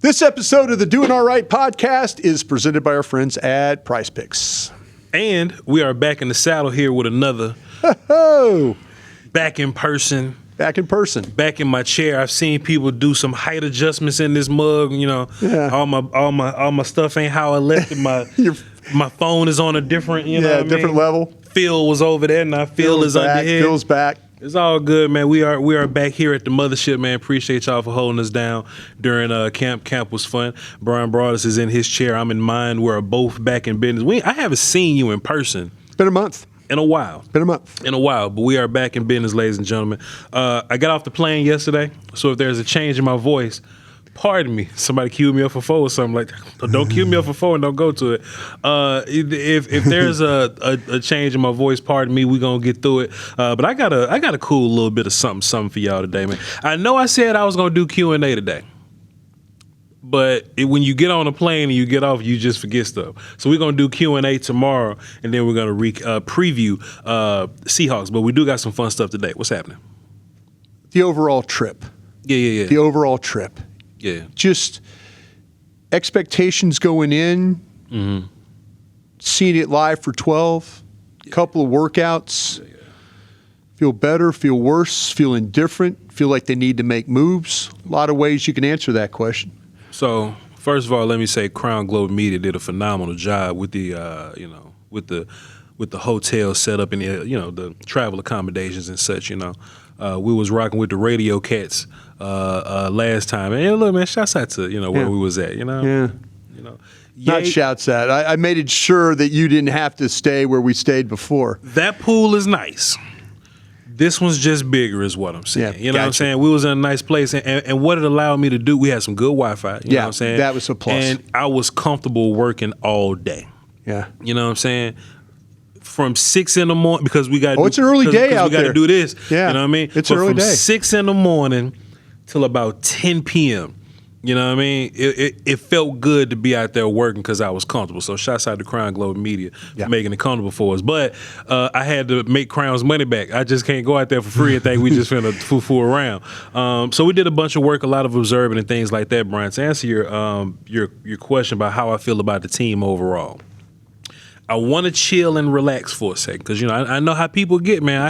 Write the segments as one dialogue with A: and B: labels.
A: This episode of the Doin Alright podcast is presented by our friends at Prize Picks.
B: And we are back in the saddle here with another back in person.
A: Back in person.
B: Back in my chair. I've seen people do some height adjustments in this mug. You know, all my stuff ain't how I left it. My phone is on a different,
A: different level.
B: Phil was over there, and Phil is under here.
A: Phil's back.
B: It's all good, man. We are back here at the mothership, man. Appreciate y'all for holding us down during camp. Camp was fun. Bryan Broaddus is in his chair. I'm in mine. We're both back in business. I haven't seen you in person.
A: It's been a month.
B: In a while. But we are back in business, ladies and gentlemen. I got off the plane yesterday, so if there's a change in my voice, pardon me. Somebody queued me up for 4 or something like that. Don't queue me up for 4 and don't go to it. If there's a change in my voice, pardon me. We're gonna get through it. But I got a cool little bit of something for y'all today, man. I know I said I was gonna do Q&A today, but when you get on a plane and you get off, you just forget stuff. So we're gonna do Q&A tomorrow, and then we're gonna preview Seahawks. But we do got some fun stuff today. What's happening?
A: The overall trip.
B: Yeah.
A: The overall trip.
B: Yeah.
A: Just expectations going in, seeing it live for 12, couple of workouts, feel better, feel worse, feel indifferent, feel like they need to make moves. A lot of ways you can answer that question.
B: So, first of all, let me say Crown Globe Media did a phenomenal job with the, with the hotel setup and the travel accommodations and such. We was rocking with the Radio Cats last time, and look, man, shouts out to where we was at.
A: Not shouts out. I made it sure that you didn't have to stay where we stayed before.
B: That pool is nice. This one's just bigger, is what I'm saying. You know what I'm saying? We was in a nice place, and what it allowed me to do, we had some good Wi-Fi. You know what I'm saying?
A: That was a plus.
B: And I was comfortable working all day.
A: Yeah.
B: You know what I'm saying? From 6 in the morning, because we got
A: it's an early day out there.
B: We got to do this.
A: Yeah.
B: You know what I mean?
A: It's an early day.
B: From 6 in the morning till about 10 p.m. You know what I mean? It felt good to be out there working because I was comfortable. So shouts out to Crown Globe Media for making it comfortable for us. But I had to make Crown's money back. I just can't go out there for free and think we just finna foo around. So we did a bunch of work, a lot of observing and things like that, Bryan. To answer your question about how I feel about the team overall, I want to chill and relax for a second because I know how people get, man.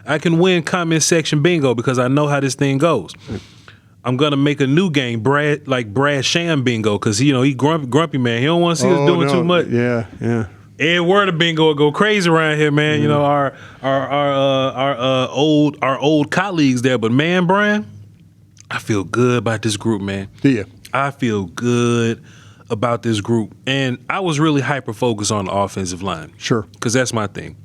B: I can win comment section bingo because I know how this thing goes. I'm gonna make a new game, Brad Sham bingo, because he grumpy man. He don't want to see us doing too much.
A: Yeah.
B: Every word of bingo will go crazy around here, man. Our old colleagues there, but man, Bryan, I feel good about this group, man.
A: Do you?
B: I feel good about this group, and I was really hyper focused on the offensive line.
A: Sure,
B: because that's my thing.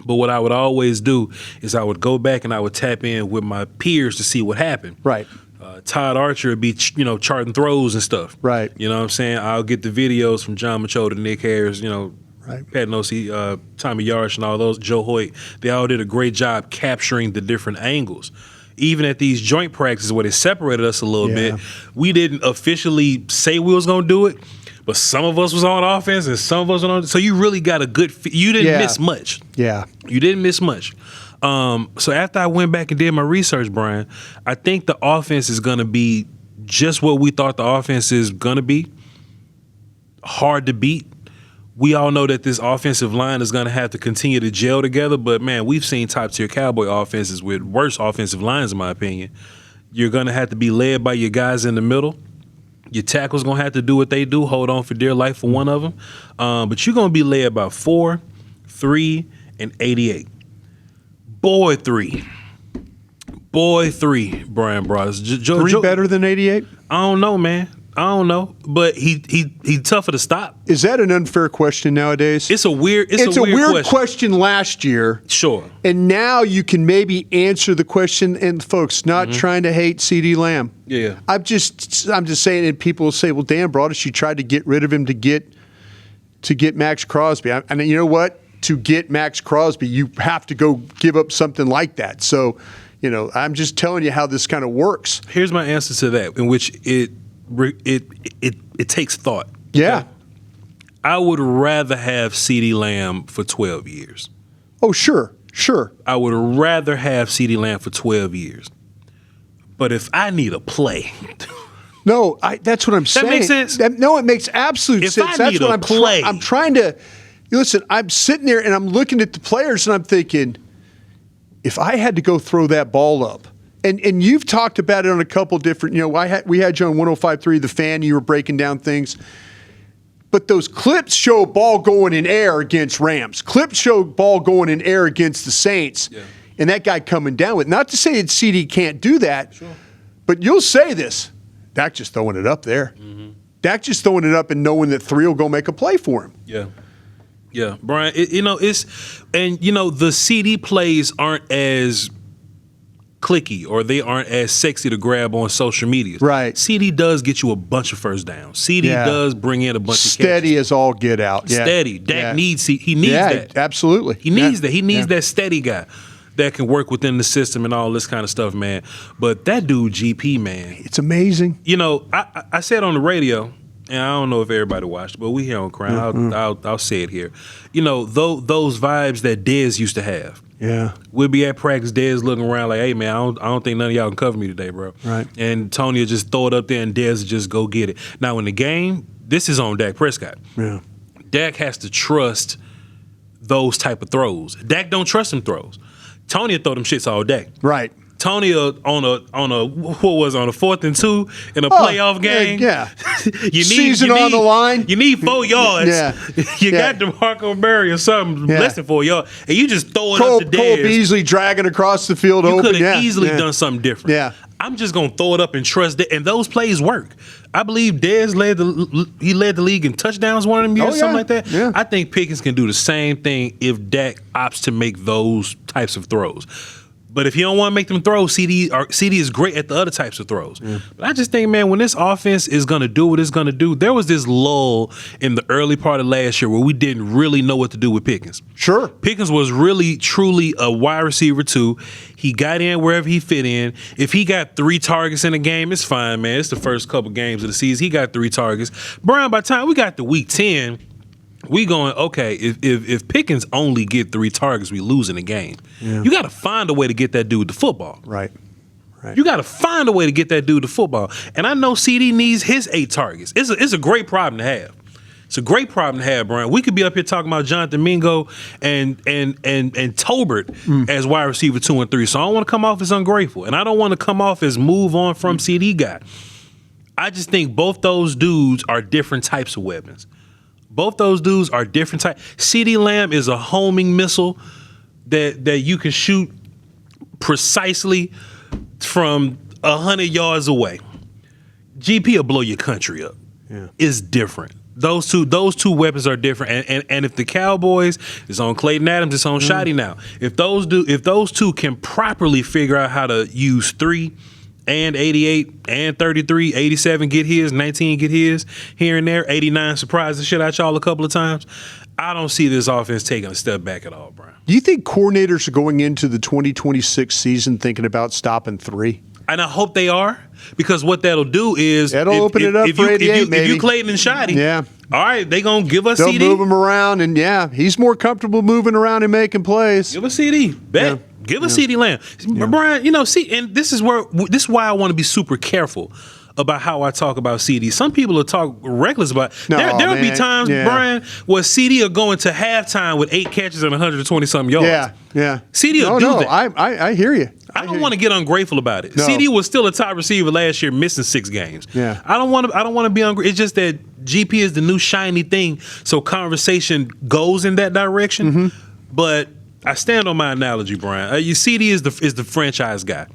B: But what I would always do is I would go back and I would tap in with my peers to see what happened.
A: Right.
B: Todd Archer would be, charting throws and stuff.
A: Right.
B: You know what I'm saying? I'll get the videos from John Machota, Nick Harris,
A: right.
B: Pat Nosey, Tommy Yarsh and all those, Joe Hoyt. They all did a great job capturing the different angles. Even at these joint practices where they separated us a little bit, we didn't officially say we was going to do it, but some of us was on offense and some of us were on. So you really got a good you didn't miss much.
A: Yeah.
B: You didn't miss much. So after I went back and did my research, Bryan, I think the offense is going to be just what we thought the offense is going to be. Hard to beat. We all know that this offensive line is going to have to continue to gel together, but man, we've seen top-tier Cowboy offenses with worse offensive lines, in my opinion. You're going to have to be led by your guys in the middle. Your tackle's going to have to do what they do, hold on for dear life for one of them. But you're going to be led by 4, 3, and 88. Boy, 3, Bryan Broaddus.
A: 3 better than 88?
B: I don't know, man. I don't know, but he tougher to stop.
A: Is that an unfair question nowadays?
B: It's a weird
A: question last year.
B: Sure.
A: And now you can maybe answer the question. And folks, not trying to hate Ceedee Lamb.
B: Yeah.
A: I'm just saying, and people will say, "Well, Dan Broaddus, you tried to get rid of him to get Max Crosby." And you know what? To get Max Crosby, you have to go give up something like that. So, I'm just telling you how this kind of works.
B: Here's my answer to that, in which it takes thought.
A: Yeah.
B: Okay? I would rather have Ceedee Lamb for 12 years.
A: Oh, sure.
B: I would rather have Ceedee Lamb for 12 years. But if I need a play,
A: No, that's what I'm saying.
B: That makes sense?
A: No, it makes absolute
B: If
A: sense.
B: I
A: That's
B: need
A: what
B: a play.
A: I'm trying to listen. I'm sitting there and I'm looking at the players and I'm thinking, if I had to go throw that ball up, and you've talked about it on a couple different. We had you on 105.3 The Fan. You were breaking down things. But those clips show ball going in air against Rams. Clips show ball going in air against the Saints. Yeah. And that guy coming down with. Not to say that Ceedee can't do that, sure. But you'll say this. Dak just throwing it up there. Mm-hmm. Dak just throwing it up and knowing that 3 will go make a play for him.
B: Yeah. Yeah. Bryan, the Ceedee plays aren't as clicky or they aren't as sexy to grab on social media.
A: Right.
B: Ceedee does get you a bunch of first downs. Ceedee does bring in a bunch of
A: steady
B: catches.
A: as all get out. Yeah.
B: Steady. Dak needs that.
A: Absolutely.
B: He needs that. He needs that steady guy that can work within the system and all this kind of stuff, man. But that dude GP, man.
A: It's amazing.
B: I said on the radio, and I don't know if everybody watched, but we here on Crown. Mm-hmm. I'll say it here. Those vibes that Dez used to have.
A: Yeah.
B: We'll be at practice, Dez looking around like, hey, man, I don't think none of y'all can cover me today, bro.
A: Right.
B: And Tony will just throw it up there and Dez will just go get it. Now, in the game, this is on Dak Prescott.
A: Yeah.
B: Dak has to trust those type of throws. Dak don't trust them throws. Tony will throw them shits all day.
A: Right.
B: Tony on a 4th and 2 in a playoff game.
A: Yeah.
B: Season
A: on the line.
B: You need 4 yards.
A: Yeah.
B: You got DeMarco Murray or something less than 4 yards, and you just throw it up to Dez.
A: Cole Beasley dragging across the field
B: you
A: open.
B: You could have easily done something different.
A: Yeah.
B: I'm just gonna throw it up and trust that, and those plays work. I believe Dez led the league in touchdowns one of them years, something like that.
A: Yeah.
B: I think Pickens can do the same thing if Dak opts to make those types of throws. But if you don't want to make them throws, Ceedee is great at the other types of throws. Yeah. But I just think, man, when this offense is going to do what it's going to do, there was this lull in the early part of last year where we didn't really know what to do with Pickens.
A: Sure.
B: Pickens was really, truly a wide receiver, too. He got in wherever he fit in. If he got 3 targets in a game, it's fine, man. It's the first couple games of the season. He got 3 targets. Bryan, by the time we got to week 10, we going, okay, if Pickens only get 3 targets, we lose in the game. Yeah. You got to find a way to get that dude the football.
A: Right.
B: You got to find a way to get that dude the football. And I know Ceedee needs his 8 targets. It's a great problem to have. It's a great problem to have, Bryan. We could be up here talking about Jonathan Mingo and Tolbert as wide receiver 2 and 3. So I don't want to come off as ungrateful. And I don't want to come off as move on from Ceedee guy. I just think both those dudes are different types of weapons. Both those dudes are different types. Ceedee Lamb is a homing missile that you can shoot precisely from 100 yards away. GP will blow your country up. Yeah. It's different. Those two weapons are different. And if the Cowboys, it's on Clayton Adams, it's on Shotty now. If those two can properly figure out how to use 3 and 88 and 33, 87 get his, 19 get his, here and there, 89 surprise the shit out y'all a couple of times. I don't see this offense taking a step back at all, Bryan.
A: Do you think coordinators are going into the 2026 season thinking about stopping 3?
B: And I hope they are, because what that'll do is
A: that'll open it up for 88, maybe.
B: If you Clayton and Shotty, all right, they going to give us Ceedee.
A: They'll move him around, and he's more comfortable moving around and making plays.
B: Give us Ceedee. Bet. Give us Ceedee Lamb. Bryan, and this is why I want to be super careful about how I talk about Ceedee. Some people will talk reckless about it. There'll be times, Bryan, where Ceedee will go into halftime with 8 catches and 120-something yards. Yeah. Ceedee will do that.
A: I hear you.
B: I don't want to get ungrateful about it. No. Ceedee was still a top receiver last year, missing 6 games.
A: Yeah.
B: I don't want to be ungrateful. It's just that GP is the new shiny thing, so conversation goes in that direction. Mm-hmm. But I stand on my analogy, Bryan. Ceedee is the franchise guy.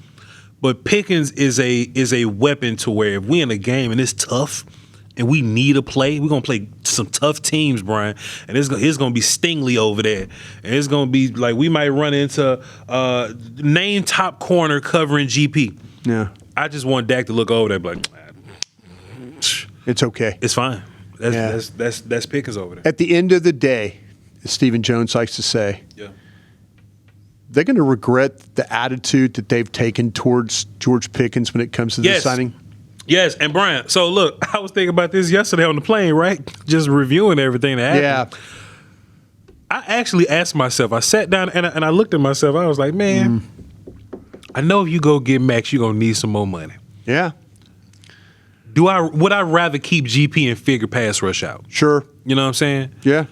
B: But Pickens is a weapon to where if we in a game and it's tough and we need a play, we're going to play some tough teams, Bryan, and it's going to be Stingley over there. And it's going to be like we might run into name top corner covering GP.
A: Yeah.
B: I just want Dak to look over there like,
A: it's okay.
B: It's fine. That's Pickens over there.
A: At the end of the day, as Stephen Jones likes to say, they're going to regret the attitude that they've taken towards George Pickens when it comes to this signing.
B: Yes, and Bryan, so look, I was thinking about this yesterday on the plane, right? Just reviewing everything that happened. Yeah. I actually asked myself, I sat down and I looked at myself, I was like, man, I know if you go get Max, you're going to need some more money.
A: Yeah.
B: would I rather keep GP and figure pass rush out?
A: Sure.
B: You know what I'm saying?
A: Yeah.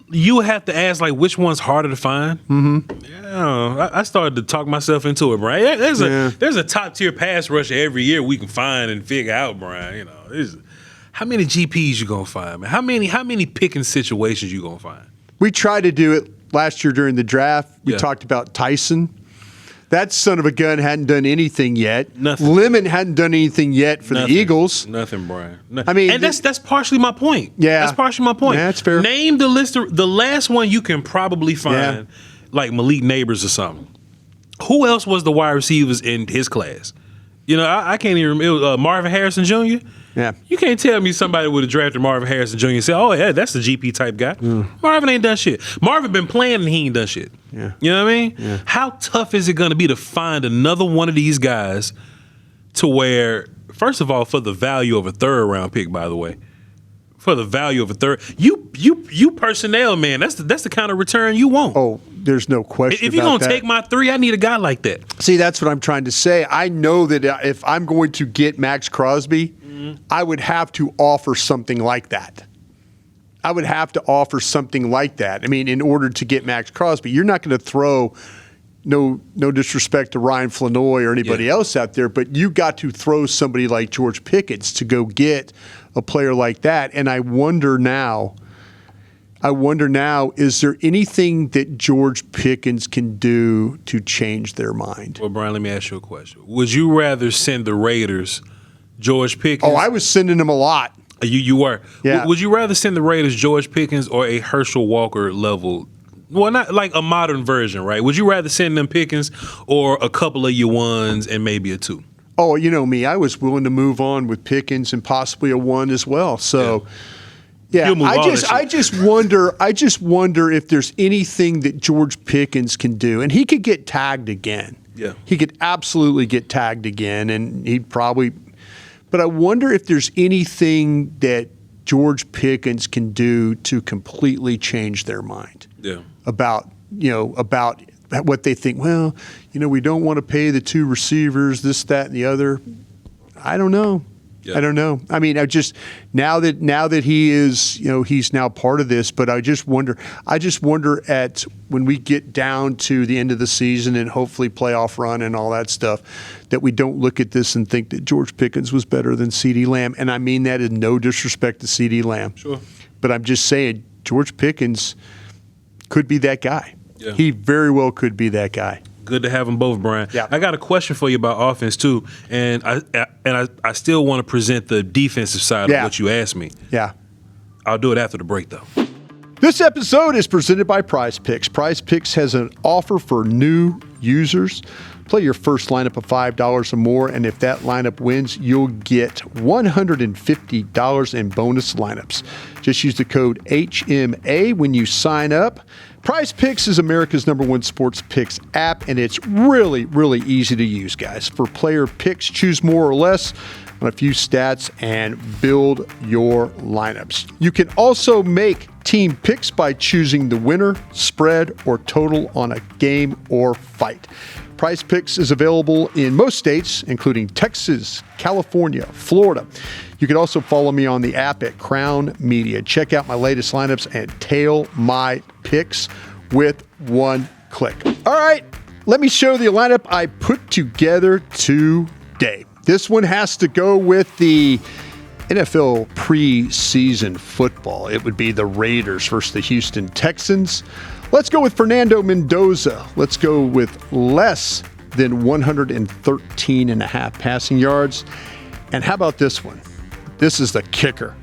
B: You have to ask, like, which one's harder to find? Mm-hmm. Yeah, I started to talk myself into it, Brian. There's a top-tier pass rusher every year we can find and figure out, Brian. You know, how many GPs you going to find, man? How many picking situations you going to find?
A: We tried to do it last year during the draft. We talked about Tyson. That son of a gun hadn't done anything yet.
B: Nothing.
A: Lemon hadn't done anything yet for the Eagles.
B: Nothing, Brian.
A: I mean,
B: and that's partially my point.
A: Yeah,
B: that's partially my point.
A: Yeah, that's fair.
B: Name the list. The last one you can probably find, like Malik Neighbors or something. Who else was the wide receivers in his class? You know, I can't even remember. It was, Marvin Harrison Jr.
A: Yeah.
B: You can't tell me somebody would have drafted Marvin Harrison Jr. and say, oh, yeah, that's the GP type guy. Marvin ain't done shit. Marvin been playing and he ain't done shit.
A: Yeah.
B: You know what I mean?
A: Yeah.
B: How tough is it going to be to find another one of these guys to where, first of all, for the value of a third round pick, by the way, for the value of a third, you personnel, man, that's the kind of return you want.
A: Oh, there's no question.
B: If you're going to take my 3, I need a guy like that.
A: See, that's what I'm trying to say. I know that if I'm going to get Max Crosby, I would have to offer something like that. I would have to offer something like that. I mean, in order to get Max Crosby, you're not going to throw, no disrespect to Ryan Flanoy or anybody else out there, but you got to throw somebody like George Pickens to go get a player like that. And I wonder now, is there anything that George Pickens can do to change their mind?
B: Well, Brian, let me ask you a question. Would you rather send the Raiders George Pickens?
A: Oh, I was sending him a lot.
B: You were?
A: Yeah.
B: Would you rather send the Raiders George Pickens or a Herschel Walker level? Well, not like a modern version, right? Would you rather send them Pickens or a couple of your ones and maybe a 2?
A: Oh, you know me. I was willing to move on with Pickens and possibly a 1 as well. So, yeah, I just wonder if there's anything that George Pickens can do, and he could get tagged again.
B: Yeah,
A: he could absolutely get tagged again, and he'd probably. But I wonder if there's anything that George Pickens can do to completely change their mind.
B: Yeah,
A: about what they think. Well, we don't want to pay the 2 receivers, this, that, and the other. I don't know. Yeah. I don't know. I mean, I just now that he is, he's now part of this. But I just wonder at when we get down to the end of the season and hopefully playoff run and all that stuff, that we don't look at this and think that George Pickens was better than Ceedee Lamb. And I mean that in no disrespect to Ceedee Lamb.
B: Sure.
A: But I'm just saying George Pickens could be that guy.
B: Yeah.
A: He very well could be that guy.
B: Good to have them both, Brian.
A: Yeah.
B: I got a question for you about offense too, and I still want to present the defensive side of what you asked me.
A: Yeah.
B: I'll do it after the break though.
A: This episode is presented by Prize Picks. Prize Picks has an offer for new users. Play your first lineup of $5 or more, and if that lineup wins, you'll get $150 in bonus lineups. Just use the code HMA when you sign up. Prize Picks is America's #1 sports picks app, and it's really, really easy to use, guys. For player picks, choose more or less on a few stats and build your lineups. You can also make team picks by choosing the winner, spread, or total on a game or fight. Prize Picks is available in most states, including Texas, California, Florida. You can also follow me on the app at Crown Media. Check out my latest lineups and tail my picks with one click. All right, let me show the lineup I put together today. This one has to go with the NFL preseason football. It would be the Raiders versus the Houston Texans. Let's go with Fernando Mendoza. Let's go with less than 113.5 passing yards. And how about this one? This is the kicker.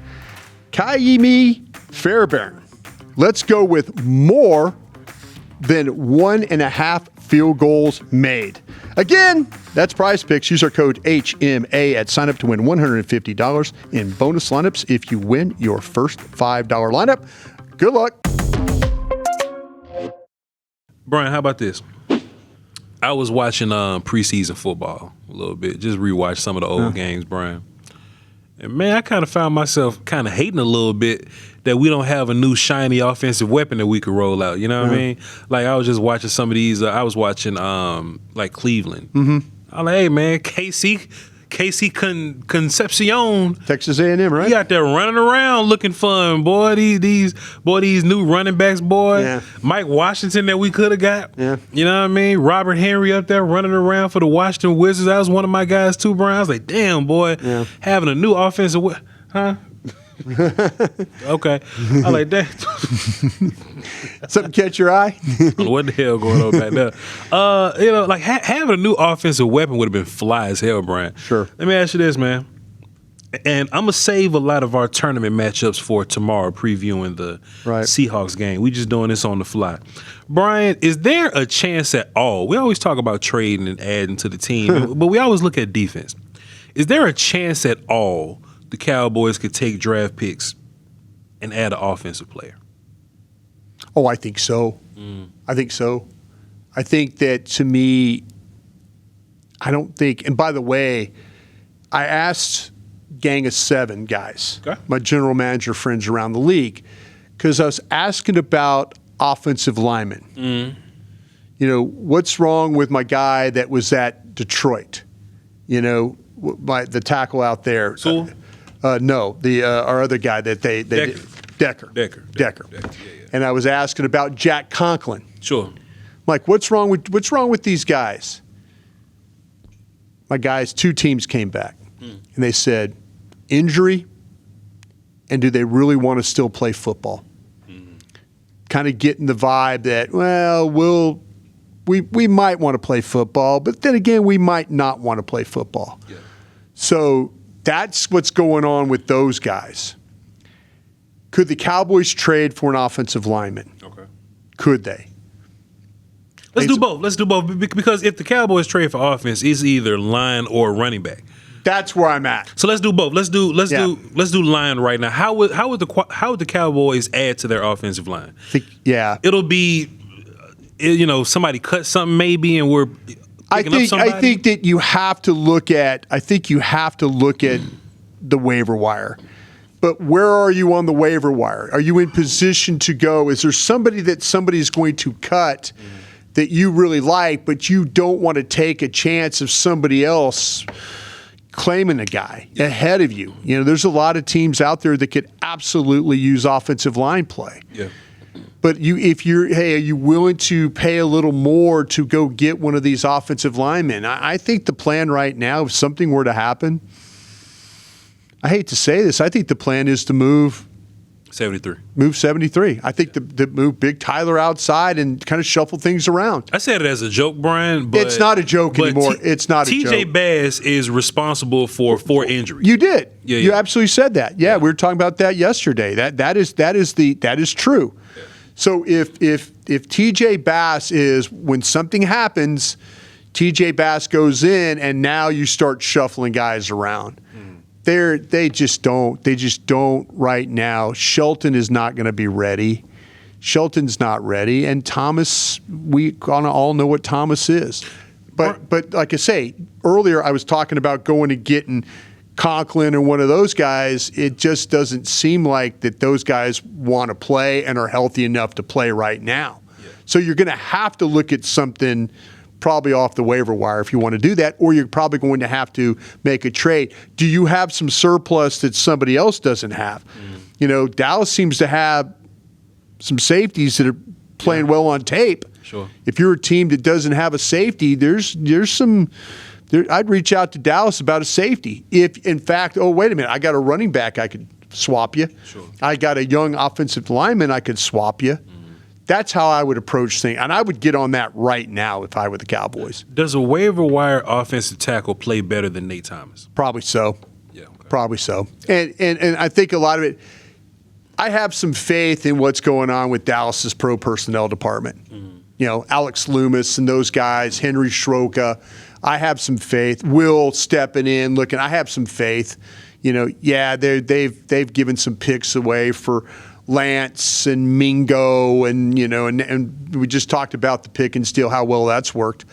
A: Kaimi Fairbairn. Let's go with more than 1.5 field goals made. Again, that's Prize Picks. Use our code HMA at sign up to win $150 in bonus lineups if you win your first $5 lineup. Good luck.
B: Brian, how about this? I was watching preseason football a little bit, just rewatched some of the old games, Brian. And man, I kind of found myself kind of hating a little bit that we don't have a new shiny offensive weapon that we could roll out. You know what I mean? Like I was just watching some of these. I was watching like Cleveland. I'm like, hey man, KC Casey Concepcion.
A: Texas A&M, right?
B: He out there running around looking fun, boy. These new running backs, boy.
A: Yeah.
B: Mike Washington that we could have got.
A: Yeah.
B: You know what I mean? Robert Henry up there running around for the Washington Wizards. That was one of my guys too, Bryan. I was like, damn, boy, having a new offensive, huh? Okay, I like that.
A: Something catch your eye?
B: What the hell going on back there? Like having a new offensive weapon would have been fly as hell, Bryan.
A: Sure.
B: Let me ask you this, man. And I'm gonna save a lot of our tournament matchups for tomorrow, previewing the Seahawks game. We just doing this on the fly. Bryan, is there a chance at all? We always talk about trading and adding to the team, but we always look at defense. Is there a chance at all the Cowboys could take draft picks and add an offensive player?
A: Oh, I think so. I think so. I think that, to me, I don't think – and by the way, I asked gang of 7 guys, my general manager friends around the league, because I was asking about offensive linemen. You know, what's wrong with my guy that was at Detroit? You know, the tackle out there.
B: Sewell?
A: No, our other guy that they
B: Decker.
A: Decker.
B: Yeah.
A: And I was asking about Jack Conklin.
B: Sure.
A: Like, what's wrong with these guys? My guys, 2 teams came back, and they said, injury, and do they really want to still play football? Kind of getting the vibe that, well, we might want to play football, but then again, we might not want to play football.
B: Yeah.
A: So that's what's going on with those guys. Could the Cowboys trade for an offensive lineman?
B: Okay.
A: Could they?
B: Let's do both. Because if the Cowboys trade for offense, it's either line or running back.
A: That's where I'm at.
B: So let's do both. Let's do line right now. How would the Cowboys add to their offensive line? It'll be, somebody cut something maybe, and we're picking up somebody.
A: I think that you have to look at. I think you have to look at the waiver wire. But where are you on the waiver wire? Are you in position to go? Is there somebody's going to cut that you really like, but you don't want to take a chance of somebody else claiming a guy ahead of you? You know, there's a lot of teams out there that could absolutely use offensive line play.
B: Yeah.
A: But are you willing to pay a little more to go get one of these offensive linemen? I think the plan right now, if something were to happen, I hate to say this, I think the plan is to move
B: 73.
A: Move 73. I think the move Big Tyler outside and kind of shuffle things around.
B: I said it as a joke, Bryan, but
A: it's not a joke anymore. It's not a joke.
B: TJ Bass is responsible for 4 injuries.
A: You did.
B: Yeah.
A: You absolutely said that. Yeah, we were talking about that yesterday. That is true. Yeah. So if TJ Bass is, when something happens, TJ Bass goes in and now you start shuffling guys around. They just don't right now. Shelton is not going to be ready. Shelton's not ready, and Thomas, we all know what Thomas is. But like I say earlier, I was talking about going and getting Conklin and one of those guys. It just doesn't seem like that those guys want to play and are healthy enough to play right now. Yeah. So you're going to have to look at something probably off the waiver wire if you want to do that, or you're probably going to have to make a trade. Do you have some surplus that somebody else doesn't have? You know, Dallas seems to have some safeties that are playing well on tape.
B: Sure.
A: If you're a team that doesn't have a safety, there's some. I'd reach out to Dallas about a safety. If, in fact, wait a minute, I got a running back I could swap you.
B: Sure.
A: I got a young offensive lineman I could swap you. That's how I would approach things, and I would get on that right now if I were the Cowboys.
B: Does a waiver wire offensive tackle play better than Nate Thomas?
A: Probably so.
B: Yeah, okay.
A: Probably so. And I think a lot of it, I have some faith in what's going on with Dallas's pro personnel department. You know, Alex Loomis and those guys, Henry Schroka. I have some faith. Will stepping in, looking. I have some faith. You know, yeah, they've given some picks away for Lance and Mingo, and you know, and we just talked about the Pickens deal, how well that's worked.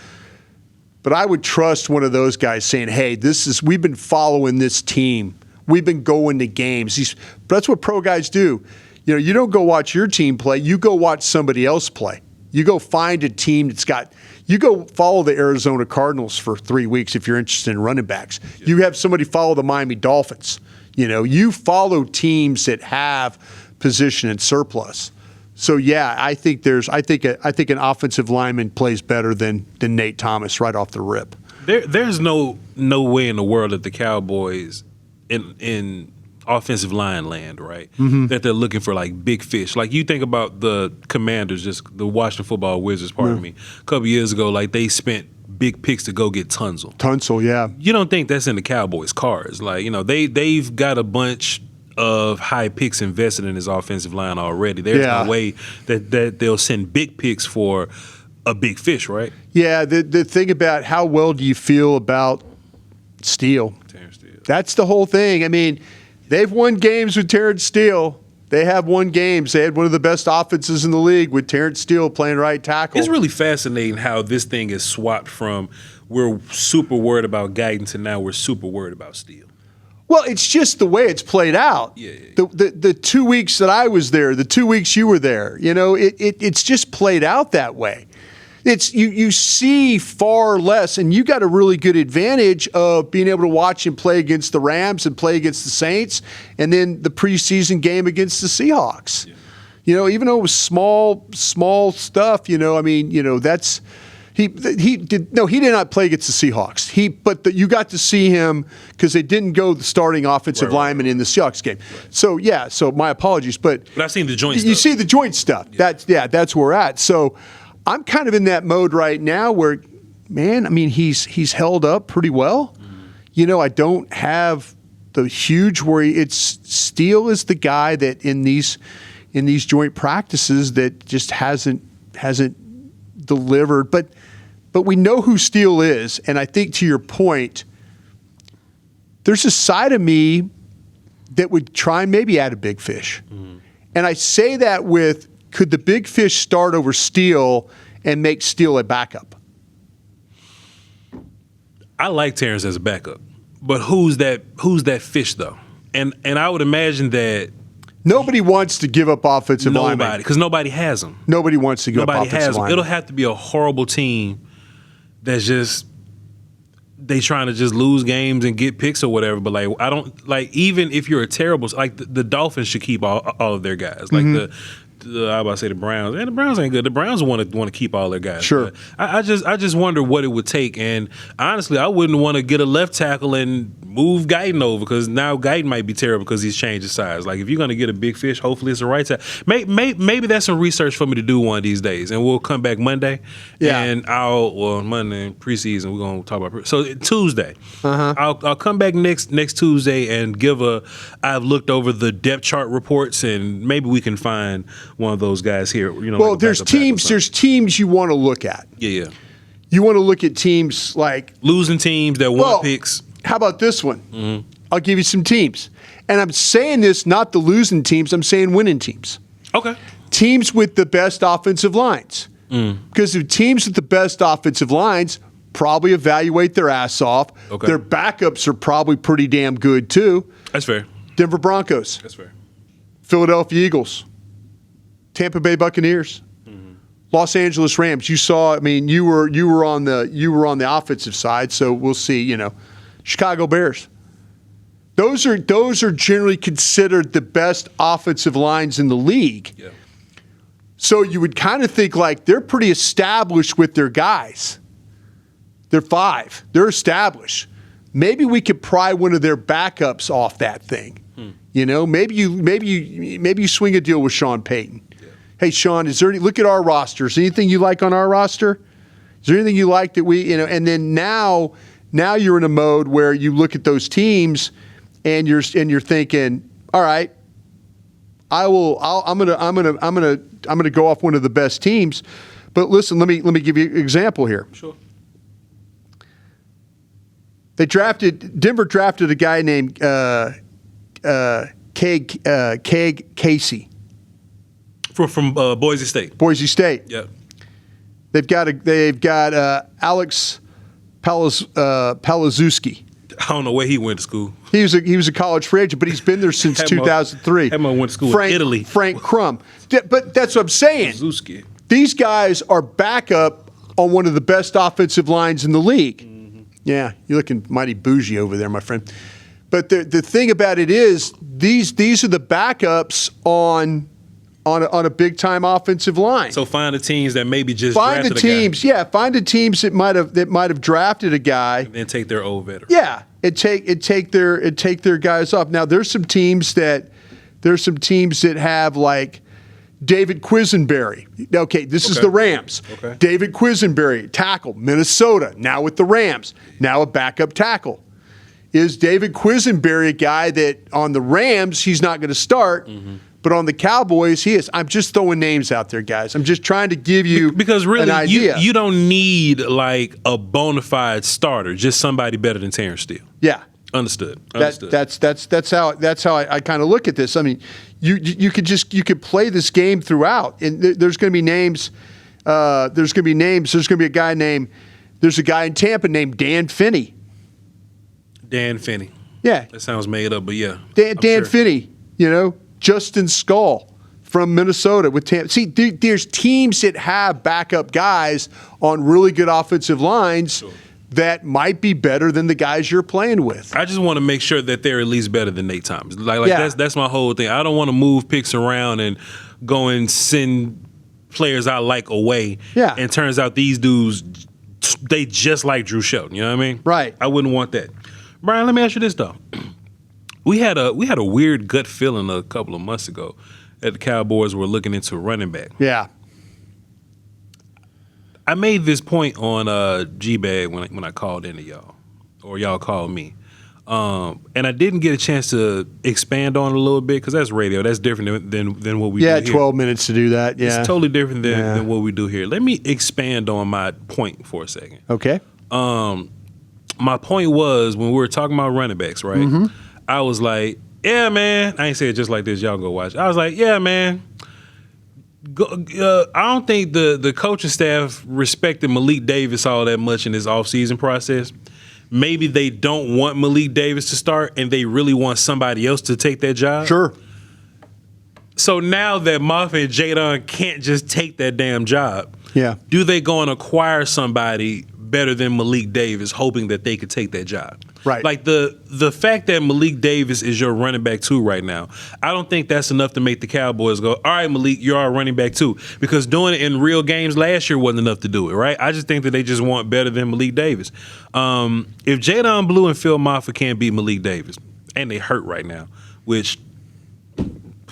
A: But I would trust one of those guys saying, "Hey, we've been following this team. We've been going to games." That's what pro guys do. You know, you don't go watch your team play. You go watch somebody else play. You go find a team that's got. You go follow the Arizona Cardinals for 3 weeks if you're interested in running backs. Yeah. You have somebody follow the Miami Dolphins. You follow teams that have position and surplus. So yeah, I think an offensive lineman plays better than Nate Thomas right off the rip.
B: There's no way in the world that the Cowboys in offensive line land, right? Mm-hmm. That they're looking for like big fish. Like you think about the Commanders, just the Washington Football Wizards, pardon me, a couple years ago, like they spent big picks to go get Tunsil.
A: Tunsil, yeah.
B: You don't think that's in the Cowboys' cards? Like they've got a bunch of high picks invested in his offensive line already. There's no way that they'll send big picks for a big fish, right?
A: Yeah. The thing about how well do you feel about Steele?
B: Terrence Steele.
A: That's the whole thing. I mean. They've won games with Terrence Steele. They have won games. They had one of the best offenses in the league with Terrence Steele playing right tackle.
B: It's really fascinating how this thing is swapped from we're super worried about Guyton to now we're super worried about Steele.
A: Well, it's just the way it's played out.
B: Yeah.
A: The 2 weeks that I was there, the 2 weeks you were there, it's just played out that way. It's you see far less, and you got a really good advantage of being able to watch him play against the Rams and play against the Saints, and then the preseason game against the Seahawks. Yeah. Even though it was small stuff, that's he did not play against the Seahawks. But you got to see him because they didn't go the starting offensive lineman in the Seahawks game. Right. So my apologies, but
B: I've seen the joint stuff.
A: You see the joint stuff. Yeah. That's where we're at. So. I'm kind of in that mode right now where, man, I mean, he's held up pretty well. Mm-hmm. I don't have the huge worry. It's Steele is the guy that in these joint practices that just hasn't delivered. But we know who Steele is, and I think to your point, there's a side of me that would try and maybe add a big fish. Mm-hmm. And I say that with. Could the big fish start over Steele and make Steele a backup?
B: I like Terrence as a backup, but who's that fish though? And I would imagine that
A: nobody wants to give up offensive linemen.
B: Nobody, because nobody has them.
A: Nobody wants to give up offensive linemen.
B: It'll have to be a horrible team that's just they trying to just lose games and get picks or whatever. But like I don't like even if you're a terrible like the Dolphins should keep all of their guys like I was about to say the Browns. And the Browns ain't good. The Browns want to keep all their guys.
A: Sure.
B: I just wonder what it would take. And honestly, I wouldn't want to get a left tackle and move Guyton over because now Guyton might be terrible because he's changed his size. Like if you're going to get a big fish, hopefully it's the right tackle. Maybe that's some research for me to do one of these days. And we'll come back Monday.
A: Yeah.
B: And Monday preseason we're going to talk about. So Tuesday, I'll come back next Tuesday and I've looked over the depth chart reports and maybe we can find one of those guys here.
A: Well, like there's teams you want to look at.
B: Yeah.
A: You want to look at teams like
B: losing teams that won picks.
A: How about this one? Mm-hmm. I'll give you some teams. And I'm saying this not the losing teams, I'm saying winning teams.
B: Okay.
A: Teams with the best offensive lines. Because the teams with the best offensive lines probably evaluate their ass off.
B: Okay.
A: Their backups are probably pretty damn good too.
B: That's fair.
A: Denver Broncos.
B: That's fair.
A: Philadelphia Eagles. Tampa Bay Buccaneers, Los Angeles Rams. You saw. I mean, you were on the offensive side. So we'll see. Chicago Bears. Those are generally considered the best offensive lines in the league.
B: Yeah.
A: So you would kind of think like they're pretty established with their guys. They're five. They're established. Maybe we could pry one of their backups off that thing. Maybe you swing a deal with Sean Payton. Hey, Sean, is there look at our roster. Is there anything you like on our roster? Is there anything you like that we, and then now you're in a mode where you look at those teams and you're thinking, all right, I'm gonna go off one of the best teams. But listen, let me give you an example here.
B: Sure.
A: Denver drafted a guy named Cade Casey.
B: From Boise State.
A: Boise State.
B: Yeah.
A: They've got Alex Palazewski.
B: I don't know where he went to school.
A: He was a college free agent, but he's been there since 2003.
B: That man went to school in Italy.
A: Frank Crum. But that's what I'm saying.
B: Palazewski.
A: These guys are backup on one of the best offensive lines in the league. Mm-hmm. Yeah, you're looking mighty bougie over there, my friend. But the thing about it is, these are the backups on a big time offensive line.
B: So find the teams that maybe just
A: find
B: drafted
A: the teams,
B: a guy.
A: yeah. Find the teams that might have drafted a guy,
B: And then take their old veteran.
A: yeah, and take their guys off. Now there's some teams that have like David Quisenberry. Okay, this is the Rams.
B: Okay.
A: David Quisenberry, tackle, Minnesota, now with the Rams, now a backup tackle. Is David Quisenberry a guy that on the Rams he's not going to start? Mm-hmm. But on the Cowboys, he is. I'm just throwing names out there, guys. I'm just trying to give you
B: because really,
A: an idea.
B: You don't need like a bona fide starter, just somebody better than Terrence Steele.
A: Yeah,
B: understood.
A: That's how I kind of look at this. I mean, you could play this game throughout, and there's going to be names. There's going to be a guy named. There's a guy in Tampa named Dan Finney.
B: Dan Finney.
A: Yeah,
B: that sounds made up, but yeah,
A: Dan sure. Finney. You know. Justin Skull from Minnesota with Tampa. See, there's teams that have backup guys on really good offensive lines that might be better than the guys you're playing with.
B: I just want to make sure that they're at least better than Nate Thomas. That's my whole thing. I don't want to move picks around and go and send players I like away.
A: Yeah.
B: And turns out these dudes, they just like Drew Shelton. You know what I mean?
A: Right.
B: I wouldn't want that. Bryan, let me ask you this though. We had a weird gut feeling a couple of months ago that the Cowboys were looking into running back.
A: Yeah.
B: I made this point on G-Bag when I called into y'all, or y'all called me. And I didn't get a chance to expand on it a little bit because that's radio. That's different than what we do here.
A: 12 minutes to do that. Yeah.
B: It's totally different than what we do here. Let me expand on my point for a second.
A: Okay.
B: My point was when we were talking about running backs, right? Mm-hmm. I was like, yeah, man. I ain't say it just like this. Y'all go watch. I was like, yeah, man. I don't think the coaching staff respected Malik Davis all that much in his offseason process. Maybe they don't want Malik Davis to start and they really want somebody else to take that job.
A: Sure.
B: So now that Moffa and Jadon can't just take that damn job, do they go and acquire somebody better than Malik Davis, hoping that they could take that job?
A: Right.
B: Like the fact that Malik Davis is your running back too right now, I don't think that's enough to make the Cowboys go, all right, Malik, you're our running back too. Because doing it in real games last year wasn't enough to do it, right? I just think that they just want better than Malik Davis. If Jadon Blue and Phil Moffa can't beat Malik Davis, and they hurt right now, which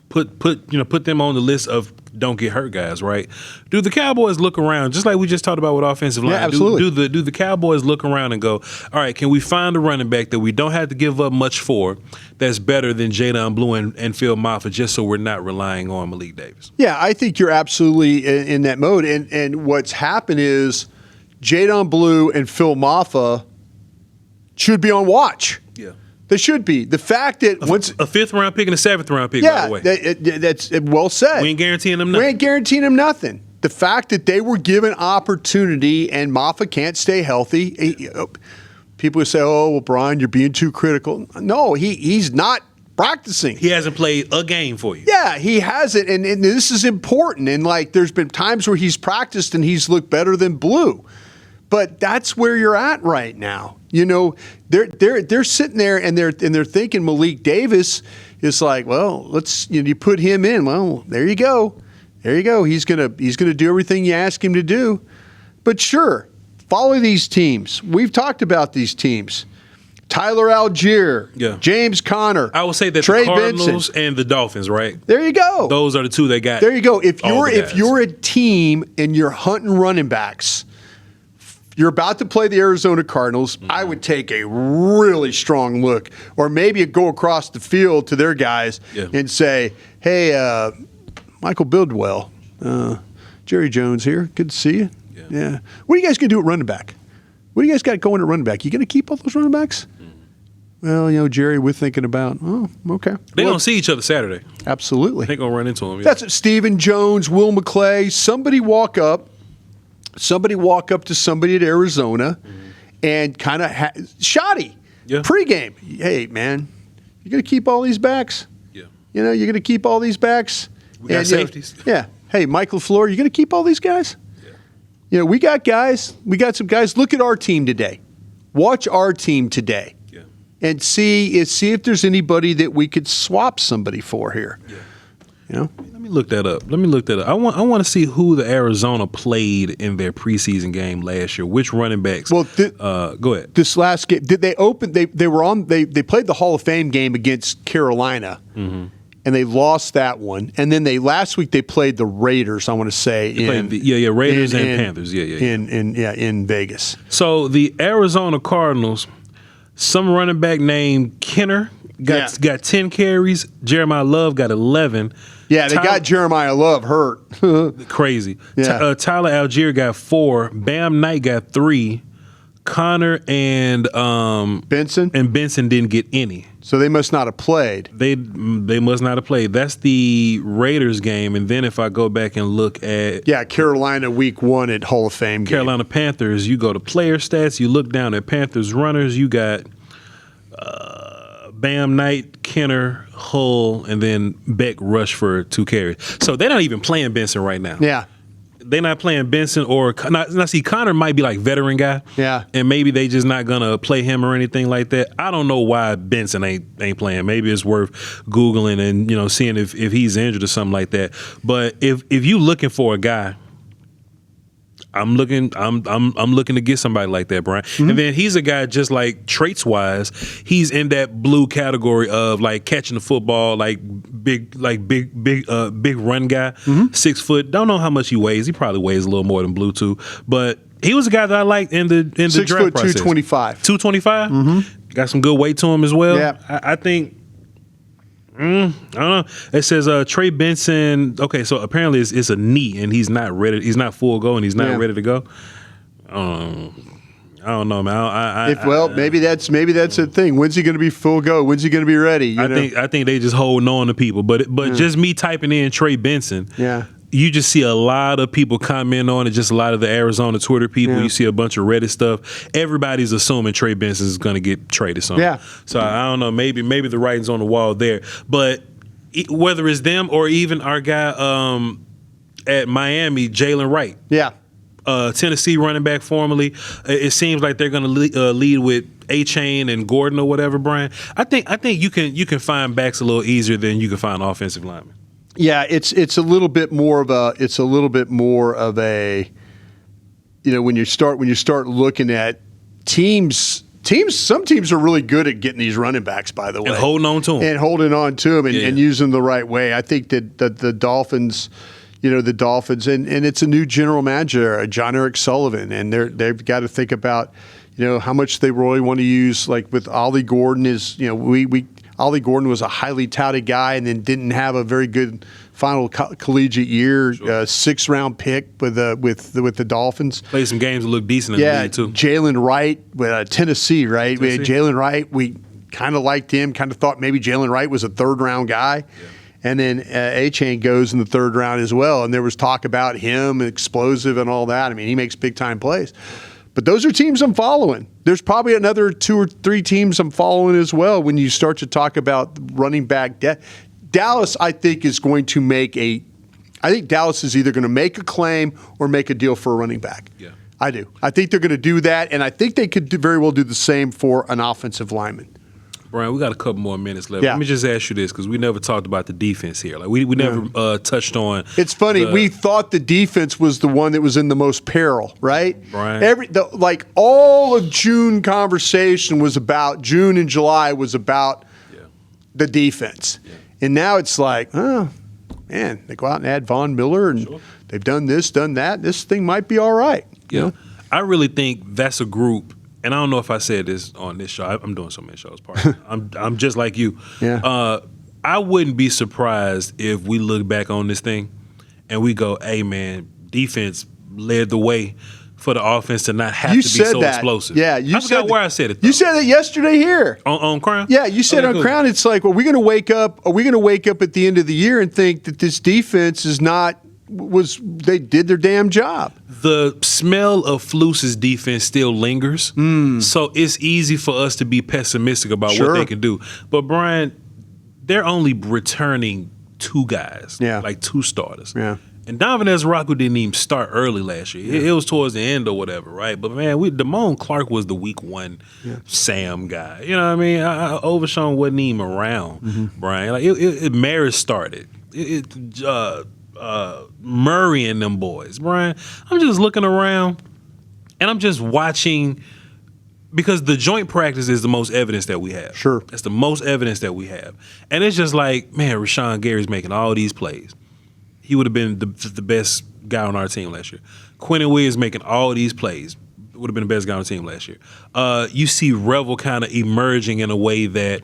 B: put them on the list of don't get hurt guys, right? Do the Cowboys look around, just like we just talked about with offensive line?
A: Yeah, absolutely.
B: Do the Cowboys look around and go, all right, can we find a running back that we don't have to give up much for that's better than Jadon Blue and Phil Moffa, just so we're not relying on Malik Davis?
A: Yeah, I think you're absolutely in that mode. And what's happened is Jadon Blue and Phil Moffa should be on watch.
B: Yeah.
A: They should be. The fact that once
B: a 5th round pick and a 7th round pick, by the way.
A: That's well said.
B: We ain't guaranteeing them nothing.
A: We ain't guaranteeing them nothing. The fact that they were given opportunity and Moffa can't stay healthy. People say, "Oh, well, Bryan, you're being too critical." No, he's not practicing.
B: He hasn't played a game for you.
A: Yeah, he hasn't, and this is important. And like, there's been times where he's practiced and he's looked better than Blue. But that's where you're at right now. You know, they're sitting there and they're thinking Malik Davis is like, well, you put him in. Well, there you go. He's gonna do everything you ask him to do. But sure, follow these teams. We've talked about these teams. Tyler Algier, James Conner.
B: I would say that
A: Trey
B: the Cardinals
A: Benson.
B: and the Dolphins, right?
A: There you go.
B: Those are the two that got.
A: There you go. If you're a team and you're hunting running backs, you're about to play the Arizona Cardinals, I would take a really strong look, or maybe go across the field to their guys and say, hey, Michael Bidwell, Jerry Jones here. Good to see you. Yeah. What are you guys going to do at running back? What do you guys got going at running back? You going to keep all those running backs? Well, Jerry, we're thinking about, okay.
B: They're going to see each other Saturday.
A: Absolutely.
B: They're going to run into them.
A: That's it. Stephen Jones, Will McClay, somebody walk up to somebody at Arizona and kind of shoddy pregame. Hey, man, you going to keep all these backs?
B: Yeah.
A: You're going to keep all these backs?
B: We got safeties.
A: Hey, hey, Mike LaFleur, you going to keep all these guys? Yeah. You know, we got guys. We got some guys. Look at our team today. Watch our team today. Yeah. And see if there's anybody that we could swap somebody for here. Yeah. You know?
B: Let me look that up. I want to see who the Arizona played in their preseason game last year. Which running backs?
A: Well,
B: go ahead.
A: This last game, did they open? They played the Hall of Fame game against Carolina, and they lost that one. And then last week they played the Raiders. I want to say
B: Raiders and Panthers.
A: In Vegas.
B: So the Arizona Cardinals, some running back named Kenner got 10 carries. Jeremiah Love got 11.
A: Yeah, they got Jeremiah Love hurt.
B: Crazy.
A: Yeah.
B: Tyler Algier got 4. Bam Knight got 3. Connor and
A: Benson
B: didn't get any.
A: So they must not have played.
B: They must not have played. That's the Raiders game. And then if I go back and look at
A: Carolina week 1 at Hall of Fame
B: Carolina
A: game.
B: Panthers, you go to player stats, you look down at Panthers runners, you got Bam Knight, Kenner, Hull, and then Beck rush for 2 carries. So they're not even playing Benson right now.
A: Yeah.
B: They're not playing Benson see, Connor might be like veteran guy.
A: Yeah.
B: And maybe they just not gonna play him or anything like that. I don't know why Benson ain't playing. Maybe it's worth Googling and seeing if he's injured or something like that. But if you looking for a guy, I'm looking to get somebody like that, Bryan. Mm-hmm. And then he's a guy just like traits wise, he's in that blue category of like catching the football, big run guy, 6 foot. Don't know how much he weighs. He probably weighs a little more than Blue too. But he was a guy that I liked in the draft
A: 6 foot,
B: process.
A: 225.
B: 225? Mm-hmm. Got some good weight to him as well.
A: Yeah.
B: I think. I don't know. It says Trey Benson. Okay, so apparently it's a knee, and he's not ready. He's not full go, and he's not ready to go. I don't know, man.
A: Maybe that's a thing. When's he going to be full go? When's he going to be ready?
B: I think they just holding on to people. But just me typing in Trey Benson.
A: Yeah.
B: You just see a lot of people comment on it, just a lot of the Arizona Twitter people. Yeah. You see a bunch of Reddit stuff. Everybody's assuming Trey Benson is going to get traded something.
A: Yeah.
B: So I don't know. Maybe the writing's on the wall there. But whether it's them or even our guy at Miami, Jalen Wright.
A: Yeah.
B: Tennessee running back formerly. It seems like they're going to lead with A-Chain and Gordon or whatever, Bryan. I think you can find backs a little easier than you can find offensive linemen.
A: Yeah, it's a little bit more of a when you start looking at teams, some teams are really good at getting these running backs, by the way.
B: And holding on to them.
A: And using them the right way. I think that the Dolphins, and it's a new general manager, John Eric Sullivan, and they've got to think about, how much they really want to use, like with Ollie Gordon Ollie Gordon was a highly touted guy and then didn't have a very good final collegiate year. Sure. 6th round pick with the Dolphins.
B: Played some games that looked decent in the league too.
A: Jalen Wright with Tennessee, right? We had Jalen Wright. We kind of liked him. Kind of thought maybe Jalen Wright was a 3rd round guy. Yeah. And then A-Chain goes in the 3rd round as well. And there was talk about him, explosive and all that. I mean, he makes big time plays. But those are teams I'm following. There's probably another 2 or 3 teams I'm following as well when you start to talk about running back depth. Dallas, I think, is going to I think Dallas is either going to make a claim or make a deal for a running back.
B: Yeah.
A: I do. I think they're going to do that, and I think they could very well do the same for an offensive lineman.
B: Bryan, we got a couple more minutes left.
A: Yeah.
B: Let me just ask you this, because we never talked about the defense here. Like we never touched on.
A: It's funny. We thought the defense was the one that was in the most peril, right?
B: Bryan.
A: All of June conversation was about June and July was about the defense, and now it's like, oh man, they go out and add Von Miller, and they've done this, done that. This thing might be all right.
B: Yeah, I really think that's a group. And I don't know if I said this on this show. I'm doing so many shows. I'm just like you.
A: Yeah.
B: I wouldn't be surprised if we look back on this thing and we go, hey, man, defense led the way for the offense to not have to be so explosive.
A: Yeah,
B: I forgot where I said it, though.
A: You said it yesterday here.
B: On Crown?
A: Yeah, you said on Crown. It's like, well, are we going to wake up at the end of the year and think that this defense they did their damn job?
B: The smell of Fluce's defense still lingers, so it's easy for us to be pessimistic about what they can do. But Bryan, they're only returning 2 guys, like 2 starters.
A: Yeah.
B: And Doin Alright didn't even start early last year. It was towards the end or whatever, right? But man, Damone Clark was the week one Sam guy. You know what I mean? Overshown wasn't even around, Bryan. Like Maris started. Murray and them boys, Bryan. I'm just looking around and I'm just watching because the joint practice is the most evidence that we have.
A: Sure.
B: That's the most evidence that we have. And it's just like, man, Rashawn Gary's making all these plays. He would have been the best guy on our team last year. Quentin Williams making all these plays. Would have been the best guy on the team last year. You see Revel kind of emerging in a way that,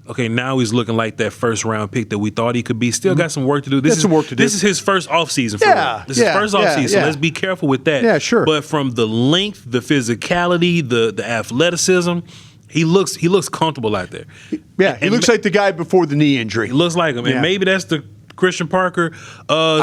B: okay, now he's looking like that first round pick that we thought he could be. Still got some work to do. This is his first offseason for real. This is his first offseason. So let's be careful with that.
A: Yeah, sure.
B: But from the length, the physicality, the athleticism, he looks comfortable out there.
A: Yeah, he looks like the guy before the knee injury.
B: He looks like him. And maybe that's the Christian Parker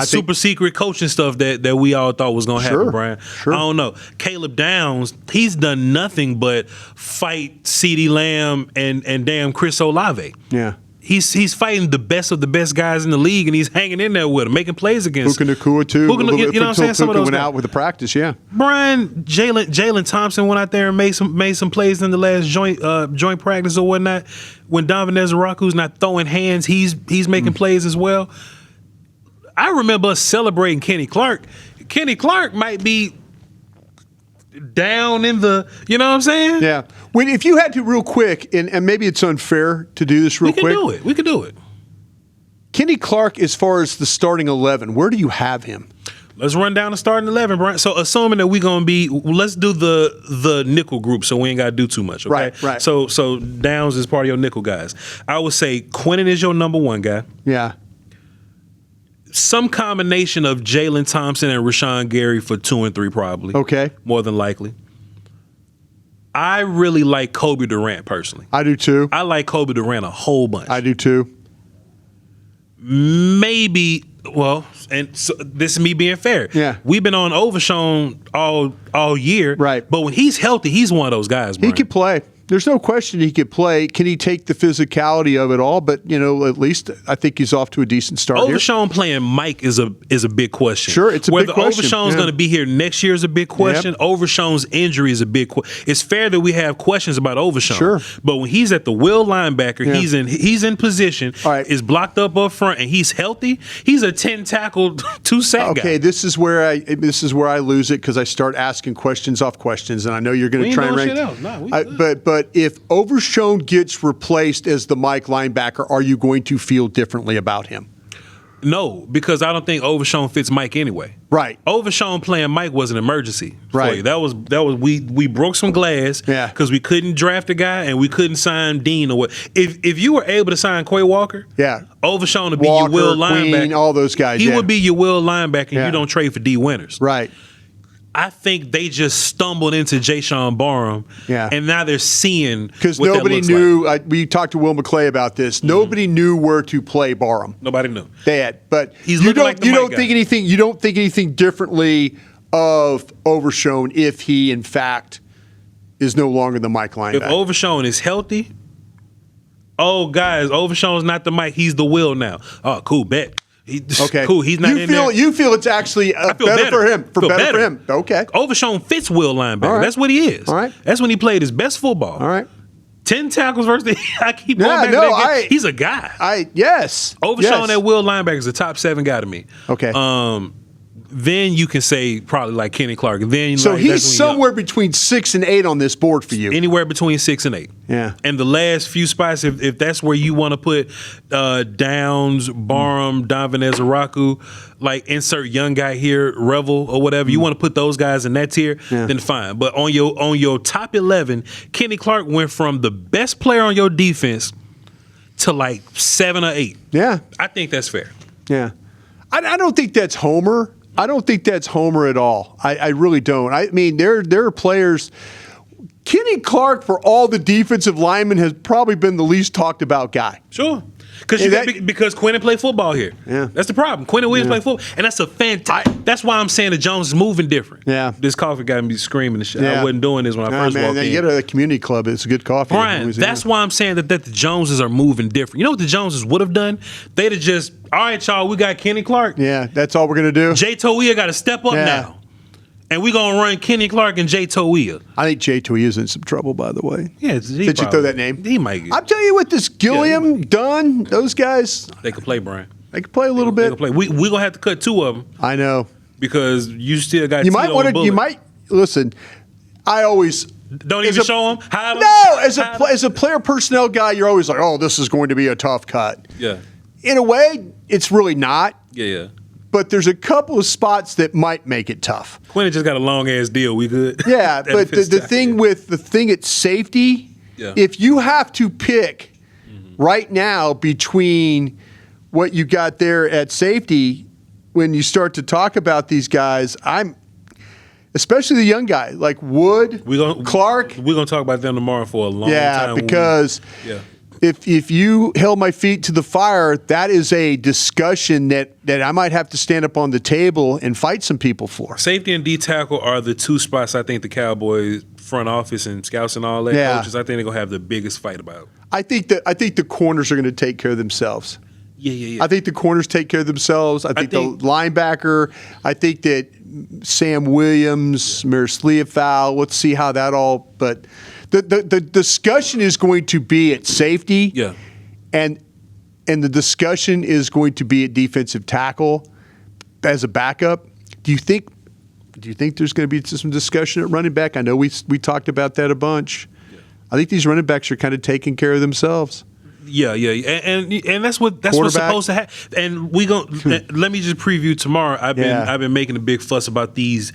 B: super secret coaching stuff that we all thought was going to happen, Bryan.
A: Sure.
B: I don't know. Caleb Downs, he's done nothing but fight Ceedee Lamb and damn Chris Olave.
A: Yeah.
B: He's fighting the best of the best guys in the league, and he's hanging in there with them, making plays against
A: Puka Nacua, too.
B: You know what I'm saying? Some of those
A: went
B: guys.
A: out with the practice, yeah.
B: Bryan, Jalen Thompson went out there and made some plays in the last joint practice or whatnot. When Doin Alright not throwing hands, he's making plays as well. I remember us celebrating Kenny Clark. Kenny Clark might be down in the, you know what I'm saying?
A: Yeah. If you had to real quick, and maybe it's unfair to do this real quick.
B: We can do it.
A: Kenny Clark, as far as the starting 11, where do you have him?
B: Let's run down the starting 11, Bryan. So assuming that we're going to be, let's do the nickel group so we ain't got to do too much, okay?
A: Right.
B: So Downs is part of your nickel guys. I would say Quentin is your number one guy.
A: Yeah.
B: Some combination of Jalen Thompson and Rashawn Gary for 2 and 3 probably.
A: Okay.
B: More than likely. I really like Kobe Durant personally.
A: I do too.
B: I like Kobe Durant a whole bunch.
A: I do too.
B: Maybe, and so this is me being fair.
A: Yeah.
B: We've been on Overshown all year.
A: Right.
B: But when he's healthy, he's one of those guys, Bryan.
A: He could play. There's no question he could play. Can he take the physicality of it all? But, at least I think he's off to a decent start here.
B: Overshown playing Mike is a big question.
A: Sure, it's a big question.
B: Whether Overshown's going to be here next year is a big question.
A: Yep.
B: Overshown's injury is a big question. It's fair that we have questions about Overshown.
A: Sure.
B: But when he's at the will linebacker, he's in position,
A: right.
B: is blocked up front, and he's healthy, he's a 10-tackle, 2-sack guy.
A: Okay, this is where I lose it because I start asking questions off questions, and I know you're going to try and rank. But if Overshown gets replaced as the Mike linebacker, are you going to feel differently about him?
B: No, because I don't think Overshown fits Mike anyway.
A: Right.
B: Overshown playing Mike was an emergency.
A: Right.
B: For you. That was we broke some glass because we couldn't draft a guy and we couldn't sign Dean or what. If you were able to sign Quay Walker, Overshown would be your will linebacker.
A: Queen, all those guys.
B: He would be your will linebacker and you don't trade for D Winters.
A: Right.
B: I think they just stumbled into Jayshon Barham, and now they're seeing
A: because
B: what
A: nobody
B: that
A: knew.
B: like.
A: We talked to Will McClay about this. Nobody knew where to play Barham.
B: Nobody knew.
A: They had, but
B: He's
A: you don't.
B: like the
A: you
B: Mike
A: don't
B: guy.
A: think anything. You don't think anything differently of Overshown if he, in fact, is no longer the Mike linebacker.
B: If Overshown is healthy, guys, Overshown's not the Mike. He's the will now. Oh, cool, bet. Cool. He's not in there.
A: You feel it's actually better for him. Better for him. Okay.
B: Overshown fits will linebacker.
A: Right.
B: That's what he is.
A: All right.
B: That's when he played his best football.
A: All right.
B: 10 tackles versus I keep going back to that game. He's a guy.
A: Yes.
B: Overshown at will linebacker is a top 7 guy to me.
A: Okay.
B: Then you can say probably like Kenny Clark. Then
A: he's somewhere between 6 and 8 on this board for you.
B: Anywhere between 6 and 8.
A: Yeah.
B: And the last few spots, if that's where you want to put Downs, Barham, Doin Alright, like insert young guy here, Revel or whatever, you want to put those guys in that tier, then fine. But on your top 11, Kenny Clark went from the best player on your defense to like 7 or 8.
A: Yeah.
B: I think that's fair.
A: Yeah. I don't think that's Homer. I don't think that's Homer at all. I really don't. I mean, there are players. Kenny Clark, for all the defensive linemen, has probably been the least talked about guy.
B: Sure. Because Quentin played football here.
A: Yeah.
B: That's the problem. Quentin Williams played football. And that's a fantastic. That's why I'm saying that Jones is moving different.
A: Yeah.
B: This coffee got me screaming and shit. I wasn't doing this when I first walked in.
A: You go to the community club. It's a good coffee.
B: Bryan, that's why I'm saying that the Joneses are moving different. You know what the Joneses would have done? They'd have just, all right, y'all, we got Kenny Clark.
A: Yeah, that's all we're going to do.
B: Jay Toia got to step up now. And we're going to run Kenny Clark and Jay Toia.
A: I think Jay Toia's in some trouble, by the way.
B: Yeah,
A: did you throw that name?
B: He might get.
A: I'm telling you what, this Gilliam, Dunn, those guys.
B: They can play, Bryan.
A: They can play a little bit.
B: They can play. We're going to have to cut 2 of them.
A: I know.
B: Because you still got
A: You might, listen, I always.
B: Don't even show them? Hide them?
A: No, as a player personnel guy, you're always like, oh, this is going to be a tough cut.
B: Yeah.
A: In a way, it's really not.
B: Yeah.
A: But there's a couple of spots that might make it tough.
B: Quentin just got a long-ass deal. We good?
A: Yeah, but the thing at safety, if you have to pick right now between what you got there at safety, when you start to talk about these guys, especially the young guy like Wood, Clark.
B: We're going to talk about them tomorrow for a long time.
A: Yeah, because if you held my feet to the fire, that is a discussion that I might have to stand up on the table and fight some people for.
B: Safety and D tackle are the 2 spots I think the Cowboys front office and scouts and all that coaches, I think they're going to have the biggest fight about.
A: I think the corners are going to take care of themselves.
B: Yeah.
A: I think the corners take care of themselves. I think the linebacker, I think that Sam Williams, Miroslava, let's see how that all, but the discussion is going to be at safety.
B: Yeah.
A: And the discussion is going to be at defensive tackle as a backup. Do you think there's going to be some discussion at running back? I know we talked about that a bunch. Yeah. I think these running backs are kind of taking care of themselves.
B: Yeah, and that's what's supposed to happen. And we let me just preview tomorrow. I've been making a big fuss about these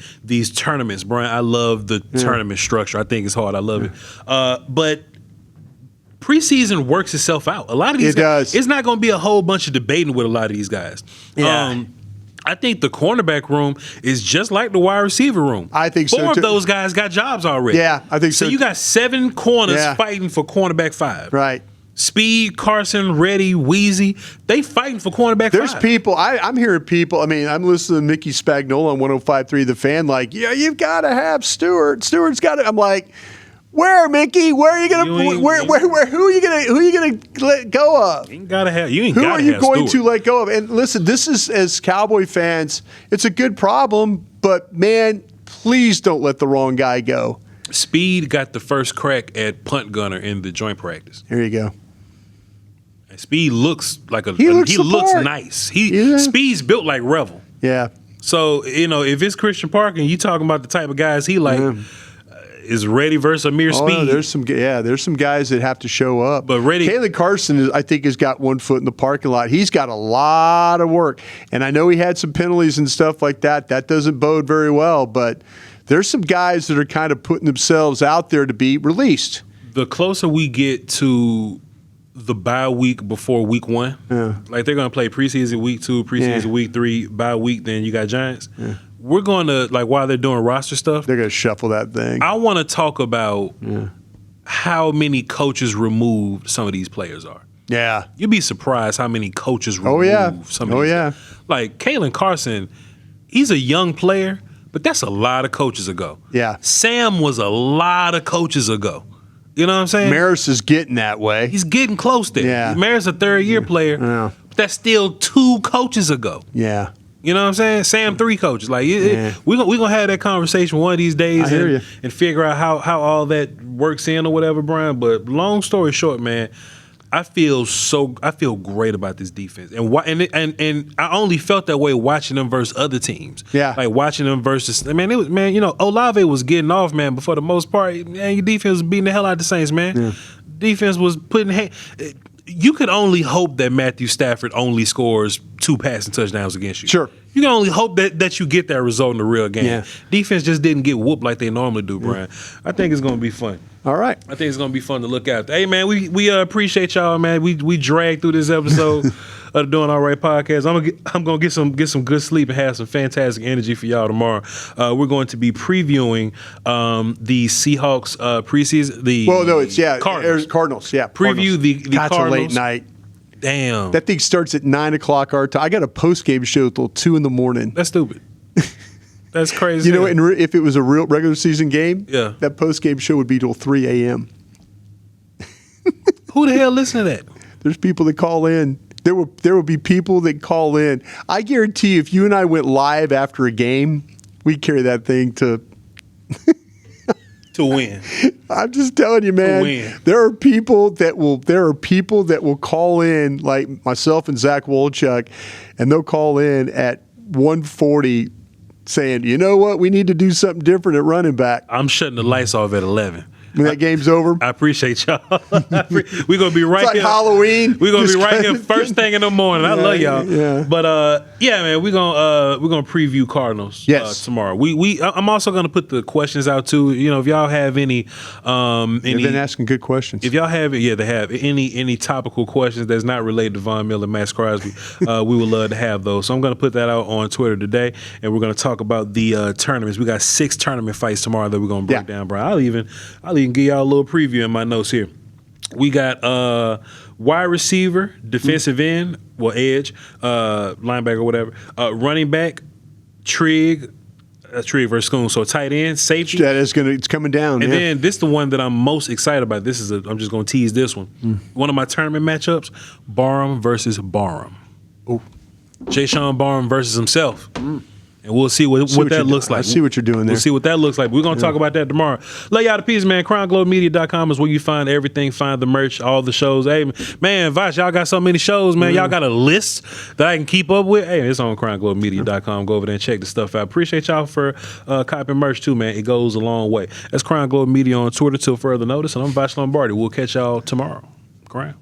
B: tournaments, Bryan. I love the tournament structure. I think it's hard. I love it. But preseason works itself out. A lot of these guys, it's not going to be a whole bunch of debating with a lot of these guys. Yeah. I think the cornerback room is just like the wide receiver room.
A: I think so,
B: 4 of those guys got jobs already.
A: Yeah, I think so.
B: So you got 7 corners fighting for cornerback 5.
A: Right.
B: Speed, Carson, Reddy, Wheezy, they fighting for cornerback 5.
A: There's people, I'm hearing people, I mean, I'm listening to Mickey Spagnola on 105.3 The Fan, like, you've got to have Stewart. Stewart's got to, I'm like, where, Mickey? Where are you gonna? Who are you gonna let go of?
B: You ain't gotta have. You ain't.
A: Who
B: gotta
A: are you
B: have
A: going
B: Stewart.
A: to let go of? And listen, this is, as Cowboy fans, it's a good problem, but man, please don't let the wrong guy go.
B: Speed got the first crack at punt gunner in the joint practice.
A: Here you go.
B: And Speed looks like
A: he looks
B: nice. Speed's built like Revel.
A: Yeah.
B: So if it's Christian Parker and you talking about the type of guys he like. Is Reddy versus Amir Speed?
A: No, there's some guys that have to show up.
B: But Reddy,
A: Kalen Carson, I think, has got one foot in the parking lot. He's got a lot of work, and I know he had some penalties and stuff like that. That doesn't bode very well. But there's some guys that are kind of putting themselves out there to be released.
B: The closer we get to the bye week before week 1, like they're going to play preseason week 2, preseason week 3, bye week. Then you got Giants. Yeah. We're going to, like, while they're doing roster stuff,
A: they're going to shuffle that thing.
B: I want to talk about how many coaches removed some of these players are.
A: Yeah.
B: You'd be surprised how many coaches removed some of these. Like, Kalen Carson, he's a young player, but that's a lot of coaches ago.
A: Yeah.
B: Sam was a lot of coaches ago. You know what I'm saying?
A: Maris is getting that way.
B: He's getting close there.
A: Yeah.
B: Maris a third-year player, but that's still 2 coaches ago.
A: Yeah.
B: You know what I'm saying? Sam 3 coaches. Like we're gonna have that conversation one of these days and figure out how all that works in or whatever, Bryan. But long story short, man, I feel great about this defense. And I only felt that way watching them versus other teams.
A: Yeah.
B: Like watching them versus Olave was getting off, man, but for the most part, man, your defense was beating the hell out of the Saints, man. Yeah. Defense was putting you could only hope that Matthew Stafford only scores 2 passing touchdowns against you.
A: Sure.
B: You can only hope that you get that result in the real game.
A: Yeah.
B: Defense just didn't get whooped like they normally do, Brian. I think it's going to be fun.
A: All right.
B: I think it's going to be fun to look at. Hey, man, we appreciate y'all, man. We dragged through this episode of the Doin Alright podcast. I'm going to get some good sleep and have some fantastic energy for y'all tomorrow. We're going to be previewing the Seahawks preseason.
A: Cardinals. Yeah,
B: Preview the
A: That's
B: Cardinals.
A: a late night.
B: Damn.
A: That thing starts at 9 o'clock our time. I got a post game show till 2 in the morning.
B: That's stupid. That's crazy.
A: You know, and if it was a real regular season game,
B: Yeah.
A: that post game show would be till 3 a.m.
B: Who the hell listen to that?
A: There's people that call in. There will be people that call in. I guarantee you, if you and I went live after a game, we'd carry that thing to
B: win.
A: I'm just telling you, man.
B: win.
A: There are people that will call in, like myself and Zach Wolchuk, and they'll call in at 1:40 saying, "You know what? We need to do something different at running back."
B: I'm shutting the lights off at 11.
A: When that game's over.
B: I appreciate y'all. We're gonna be right
A: It's like
B: here.
A: Halloween.
B: We're gonna be
A: Just
B: right
A: kind
B: here
A: of-
B: first thing in the morning. I love y'all.
A: Yeah.
B: But yeah, man, we're gonna preview Cardinals
A: Yes.
B: tomorrow. I'm also gonna put the questions out too. You know, if y'all have any
A: They've been asking good questions.
B: if y'all have they have any topical questions that's not related to Von Miller and Max Crosby, we would love to have those. So I'm gonna put that out on Twitter today, and we're gonna talk about the tournaments. We got 6 tournament fights tomorrow that we're gonna break down, Brian. I'll even give y'all a little preview in my notes here. We got wide receiver, defensive end, edge, linebacker, whatever, running back, Trig versus Schoon. So tight end, safety.
A: It's coming down.
B: And
A: yeah.
B: then this is the one that I'm most excited about. I'm just going to tease this one. One of my tournament matchups, Barham versus Barham.
A: Oh.
B: Jay Sean Barham versus himself. And we'll see what that looks like.
A: I see what you're doing there.
B: We'll see what that looks like. We're going to talk about that tomorrow. Lay y'all to pieces, man. CrownGlowMedia.com is where you find everything. Find the merch, all the shows. Hey, man, Voch, y'all got so many shows, man. Y'all got a list that I can keep up with. Hey, it's on CrownGlowMedia.com. Go over there and check the stuff out. Appreciate y'all for copying merch, too, man. It goes a long way. That's Crown Glow Media on Twitter till further notice. And I'm Voch Lombardi. We'll catch y'all tomorrow. Crown.